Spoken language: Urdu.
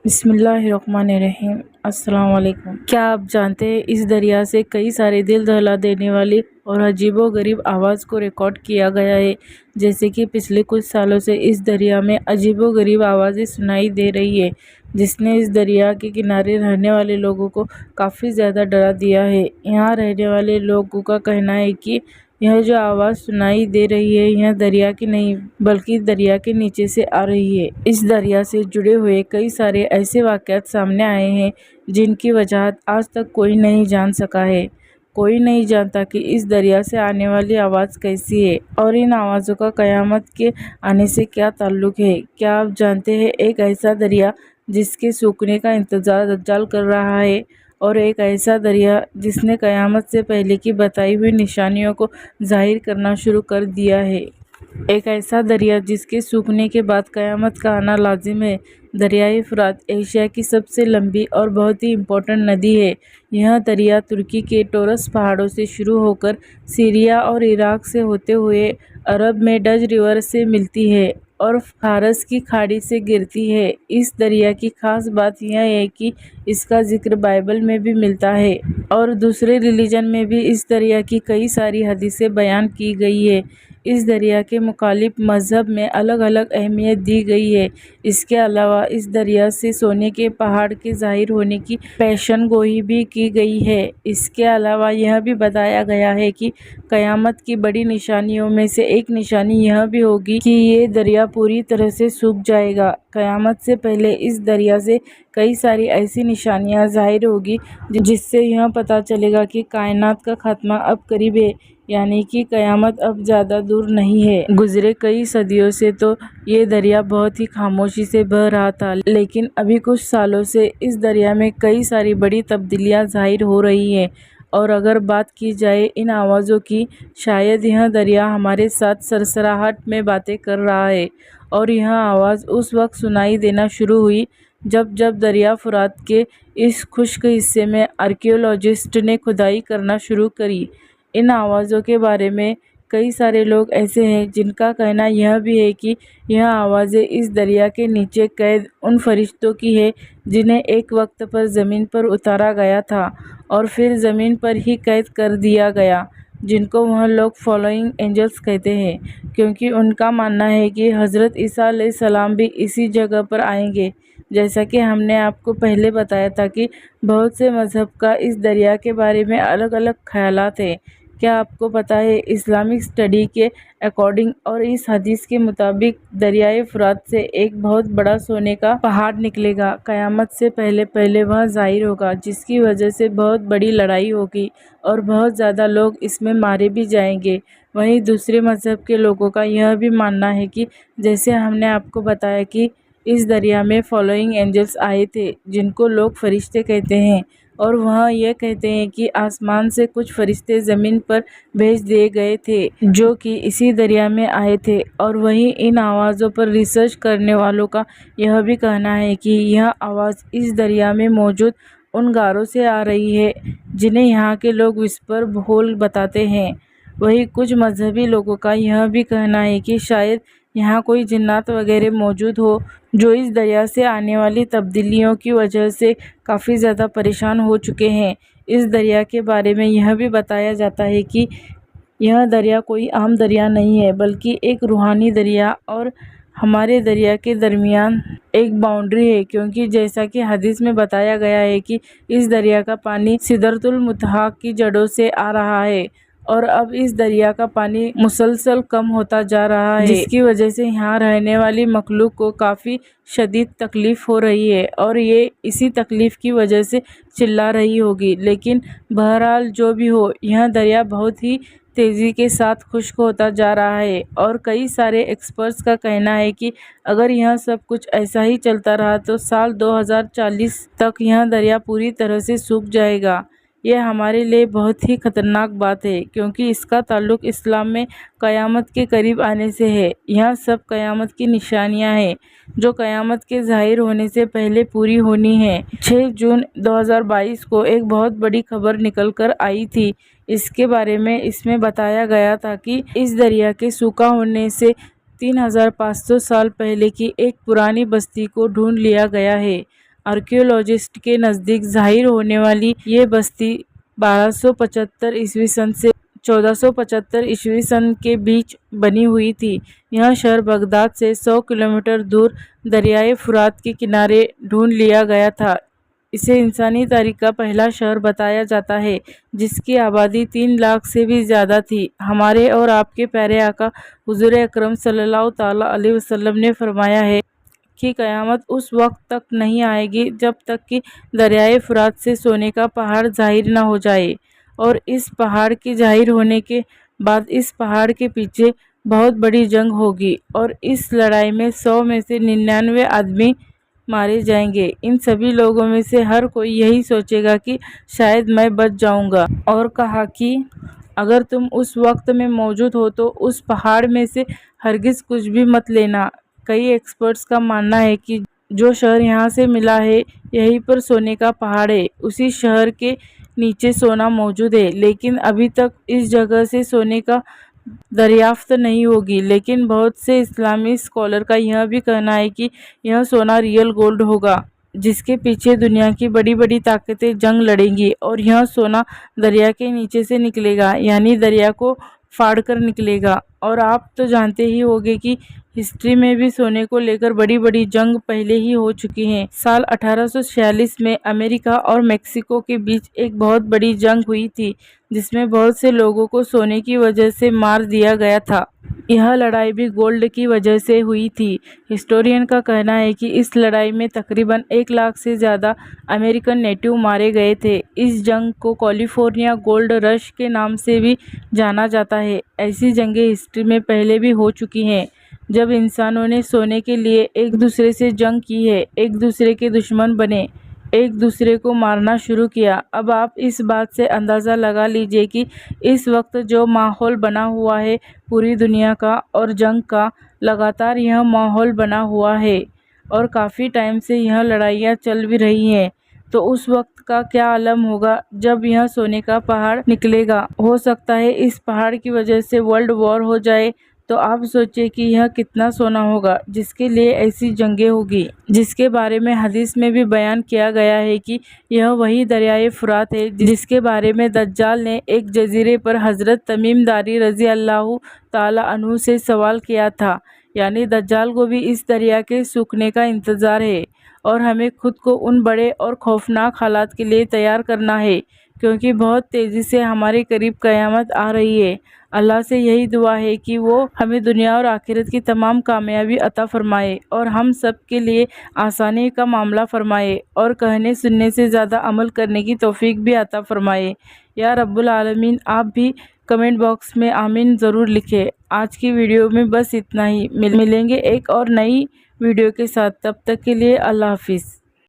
بسم اللہ الرحمن الرحیم۔ السلام علیکم۔ کیا آپ جانتے ہیں اس دریا سے کئی سارے دل دہلا دینے والی اور عجیب و غریب آواز کو ریکارڈ کیا گیا ہے؟ جیسے کہ پچھلے کچھ سالوں سے اس دریا میں عجیب و غریب آوازیں سنائی دے رہی ہے، جس نے اس دریا کے کنارے رہنے والے لوگوں کو کافی زیادہ ڈرا دیا ہے۔ یہاں رہنے والے لوگوں کا کہنا ہے کہ یہ جو آواز سنائی دے رہی ہے یہ دریا کی نہیں بلکہ دریا کے نیچے سے آ رہی ہے۔ اس دریا سے جڑے ہوئے کئی سارے ایسے واقعات سامنے آئے ہیں جن کی وجاہت آج تک کوئی نہیں جان سکا ہے۔ کوئی نہیں جانتا کہ اس دریا سے آنے والی آواز کیسی ہے اور ان آوازوں کا قیامت کے آنے سے کیا تعلق ہے۔ کیا آپ جانتے ہیں ایک ایسا دریا جس کے سوکھنے کا انتظار دجال کر رہا ہے، اور ایک ایسا دریا جس نے قیامت سے پہلے کی بتائی ہوئی نشانیوں کو ظاہر کرنا شروع کر دیا ہے۔ ایک ایسا دریا جس کے سوکھنے کے بعد قیامت کا آنا لازم ہے۔ دریائے فرات ایشیا کی سب سے لمبی اور بہت ہی امپورٹنٹ ندی ہے۔ یہ دریا ترکی کے ٹورس پہاڑوں سے شروع ہو کر سیریا اور عراق سے ہوتے ہوئے عرب میں ڈج ریور سے ملتی ہے اور فارس کی کھاڑی سے گرتی ہے۔ اس دریا کی خاص بات یہ ہے کہ اس کا ذکر بائبل میں بھی ملتا ہے اور دوسرے ریلیجن میں بھی اس دریا کی کئی ساری حدیثیں بیان کی گئی ہیں۔ اس دریا کے مختلف مذہب میں الگ الگ اہمیت دی گئی ہے۔ اس کے علاوہ اس دریا سے سونے کے پہاڑ کے ظاہر ہونے کی پیشن گوئی بھی کی گئی ہے۔ اس کے علاوہ یہ بھی بتایا گیا ہے کہ قیامت کی بڑی نشانیوں میں سے ایک نشانی یہ بھی ہوگی کہ یہ دریا پوری طرح سے سوکھ جائے گا۔ قیامت سے پہلے اس دریا سے کئی ساری ایسی نشانیاں ظاہر ہوگی جس سے یہ پتہ چلے گا کہ کائنات کا خاتمہ اب قریب ہے، یعنی کہ قیامت اب زیادہ دور نہیں ہے۔ گزرے کئی صدیوں سے تو یہ دریا بہت ہی خاموشی سے بہہ رہا تھا، لیکن ابھی کچھ سالوں سے اس دریا میں کئی ساری بڑی تبدیلیاں ظاہر ہو رہی ہیں۔ اور اگر بات کی جائے ان آوازوں کی، شاید یہ دریا ہمارے ساتھ سرسراہٹ میں باتیں کر رہا ہے، اور یہ آواز اس وقت سنائی دینا شروع ہوئی جب دریا فرات کے اس خشک حصے میں آرکیولوجسٹ نے کھدائی کرنا شروع کی۔ ان آوازوں کے بارے میں کئی سارے لوگ ایسے ہیں جن کا کہنا یہ بھی ہے کہ یہ آوازیں اس دریا کے نیچے قید ان فرشتوں کی ہیں جنہیں ایک وقت پر زمین پر اتارا گیا تھا اور پھر زمین پر ہی قید کر دیا گیا، جن کو وہ لوگ فالونگ اینجلز کہتے ہیں، کیونکہ ان کا ماننا ہے کہ حضرت عیسیٰ علیہ السلام بھی اسی جگہ پر آئیں گے۔ جیسا کہ ہم نے آپ کو پہلے بتایا تھا کہ بہت سے مذہب کا اس دریا کے بارے میں الگ الگ خیالات ہیں۔ کیا آپ کو پتہ ہے اسلامک اسٹڈی کے اکارڈنگ اور اس حدیث کے مطابق دریائے فرات سے ایک بہت بڑا سونے کا پہاڑ نکلے گا، قیامت سے پہلے وہ ظاہر ہوگا، جس کی وجہ سے بہت بڑی لڑائی ہوگی اور بہت زیادہ لوگ اس میں مارے بھی جائیں گے۔ وہیں دوسرے مذہب کے لوگوں کا یہ بھی ماننا ہے کہ جیسے ہم نے آپ کو بتایا کہ اس دریا میں فالونگ اینجلز آئے تھے جن کو لوگ فرشتے کہتے ہیں، اور وہ یہ کہتے ہیں کہ آسمان سے کچھ فرشتے زمین پر بھیج دیے گئے تھے جو کہ اسی دریا میں آئے تھے۔ اور وہیں ان آوازوں پر ریسرچ کرنے والوں کا یہ بھی کہنا ہے کہ یہ آواز اس دریا میں موجود ان غاروں سے آ رہی ہے جنہیں یہاں کے لوگ وسپر ہول بتاتے ہیں۔ وہیں کچھ مذہبی لوگوں کا یہ بھی کہنا ہے کہ شاید یہاں کوئی جنات وغیرہ موجود ہو جو اس دریا سے آنے والی تبدیلیوں کی وجہ سے کافی زیادہ پریشان ہو چکے ہیں۔ اس دریا کے بارے میں یہ بھی بتایا جاتا ہے کہ یہ دریا کوئی عام دریا نہیں ہے بلکہ ایک روحانی دریا اور ہمارے دریا کے درمیان ایک باؤنڈری ہے، کیونکہ جیسا کہ حدیث میں بتایا گیا ہے کہ اس دریا کا پانی سدرۃ المنتہا کی جڑوں سے آ رہا ہے، اور اب اس دریا کا پانی مسلسل کم ہوتا جا رہا ہے، جس کی وجہ سے یہاں رہنے والی مخلوق کو کافی شدید تکلیف ہو رہی ہے اور یہ اسی تکلیف کی وجہ سے چلا رہی ہوگی۔ لیکن بہرحال جو بھی ہو، یہ دریا بہت ہی تیزی کے ساتھ خشک ہوتا جا رہا ہے، اور کئی سارے ایکسپرٹس کا کہنا ہے کہ اگر یہ سب کچھ ایسا ہی چلتا رہا تو سال 2040 تک یہ دریا پوری طرح سے سوکھ جائے گا۔ یہ ہمارے لیے بہت ہی خطرناک بات ہے، کیونکہ اس کا تعلق اسلام میں قیامت کے قریب آنے سے ہے۔ یہ سب قیامت کی نشانیاں ہیں جو قیامت کے ظاہر ہونے سے پہلے پوری ہونی ہیں۔ 6 جون 2022 کو ایک بہت بڑی خبر نکل کر آئی تھی اس کے بارے میں۔ اس میں بتایا گیا تھا کہ اس دریا کے سوکھا ہونے سے 3500 سال پہلے کی ایک پرانی بستی کو ڈھونڈ لیا گیا ہے۔ آرکیولوجسٹ کے نزدیک ظاہر ہونے والی یہ بستی 1275 عیسوی سن سے 1475 عیسوی سن کے بیچ بنی ہوئی تھی۔ یہ شہر بغداد سے 100 کلومیٹر دور دریائے فرات کے کنارے ڈھونڈ لیا گیا تھا۔ اسے انسانی تاریخ کا پہلا شہر بتایا جاتا ہے جس کی آبادی 3 لاکھ سے بھی زیادہ تھی۔ ہمارے اور آپ کے پیارے آقا حضور اکرم صلی اللہ تعالی علیہ وسلم نے فرمایا ہے کہ قیامت اس وقت تک نہیں آئے گی جب تک کہ دریائے فرات سے سونے کا پہاڑ ظاہر نہ ہو جائے، اور اس پہاڑ کے ظاہر ہونے کے بعد اس پہاڑ کے پیچھے بہت بڑی جنگ ہوگی، اور اس لڑائی میں 100 میں سے 99 آدمی مارے جائیں گے۔ ان سبھی لوگوں میں سے ہر کوئی یہی سوچے گا کہ شاید میں بچ جاؤں گا، اور کہا کہ اگر تم اس وقت میں موجود ہو تو اس پہاڑ میں سے ہرگز کچھ بھی مت لینا۔ کئی ایکسپرٹس کا ماننا ہے کہ جو شہر یہاں سے ملا ہے یہیں پر سونے کا پہاڑ ہے۔ اسی شہر کے نیچے سونا موجود ہے، لیکن ابھی تک اس جگہ سے سونے کا دریافت نہیں ہوگی۔ لیکن بہت سے اسلامی اسکالر کا یہ بھی کہنا ہے کہ یہ سونا ریئل گولڈ ہوگا جس کے پیچھے دنیا کی بڑی بڑی طاقتیں جنگ لڑیں گی، اور یہ سونا دریا کے نیچے سے نکلے گا، یعنی دریا کو پھاڑ کر نکلے گا۔ اور آپ تو جانتے ہی ہوگے کہ ہسٹری میں بھی سونے کو لے کر بڑی بڑی جنگ پہلے ہی ہو چکی ہیں۔ سال 1846 میں امریکہ اور میکسیکو کے بیچ ایک بہت بڑی جنگ ہوئی تھی جس میں بہت سے لوگوں کو سونے کی وجہ سے مار دیا گیا تھا۔ یہ لڑائی بھی گولڈ کی وجہ سے ہوئی تھی۔ ہسٹورین کا کہنا ہے کہ اس لڑائی میں تقریباً 1 لاکھ سے زیادہ امریکن نیٹو مارے گئے تھے۔ اس جنگ کو کیلیفورنیا گولڈ رش کے نام سے بھی جانا جاتا ہے۔ ایسی جنگیں ہسٹری میں پہلے بھی ہو چکی ہیں جب انسانوں نے سونے کے لیے ایک دوسرے سے جنگ کی ہے، ایک دوسرے کے دشمن بنے، ایک دوسرے کو مارنا شروع کیا۔ اب آپ اس بات سے اندازہ لگا لیجئے کہ اس وقت جو ماحول بنا ہوا ہے پوری دنیا کا اور جنگ کا، لگاتار یہ ماحول بنا ہوا ہے اور کافی ٹائم سے یہ لڑائیاں چل بھی رہی ہیں، تو اس وقت کا کیا عالم ہوگا جب یہ سونے کا پہاڑ نکلے گا۔ ہو سکتا ہے اس پہاڑ کی وجہ سے ورلڈ وار ہو جائے، تو آپ سوچیں کہ یہ کتنا سونا ہوگا جس کے لیے ایسی جنگیں ہوگی، جس کے بارے میں حدیث میں بھی بیان کیا گیا ہے کہ یہ وہی دریائے فرات ہے جس کے بارے میں دجال نے ایک جزیرے پر حضرت تمیم داری رضی اللہ تعالی عنہ سے سوال کیا تھا۔ یعنی دجال کو بھی اس دریا کے سوکھنے کا انتظار ہے، اور ہمیں خود کو ان بڑے اور خوفناک حالات کے لیے تیار کرنا ہے، کیونکہ بہت تیزی سے ہمارے قریب قیامت آ رہی ہے۔ اللہ سے یہی دعا ہے کہ وہ ہمیں دنیا اور آخرت کی تمام کامیابی عطا فرمائے، اور ہم سب کے لیے آسانی کا معاملہ فرمائے، اور کہنے سننے سے زیادہ عمل کرنے کی توفیق بھی عطا فرمائے یا رب العالمین۔ آپ بھی کمنٹ باکس میں آمین ضرور لکھیں۔ آج کی ویڈیو میں بس اتنا ہی، ملیں گے ایک اور نئی ویڈیو کے ساتھ، تب تک کے لیے اللہ حافظ۔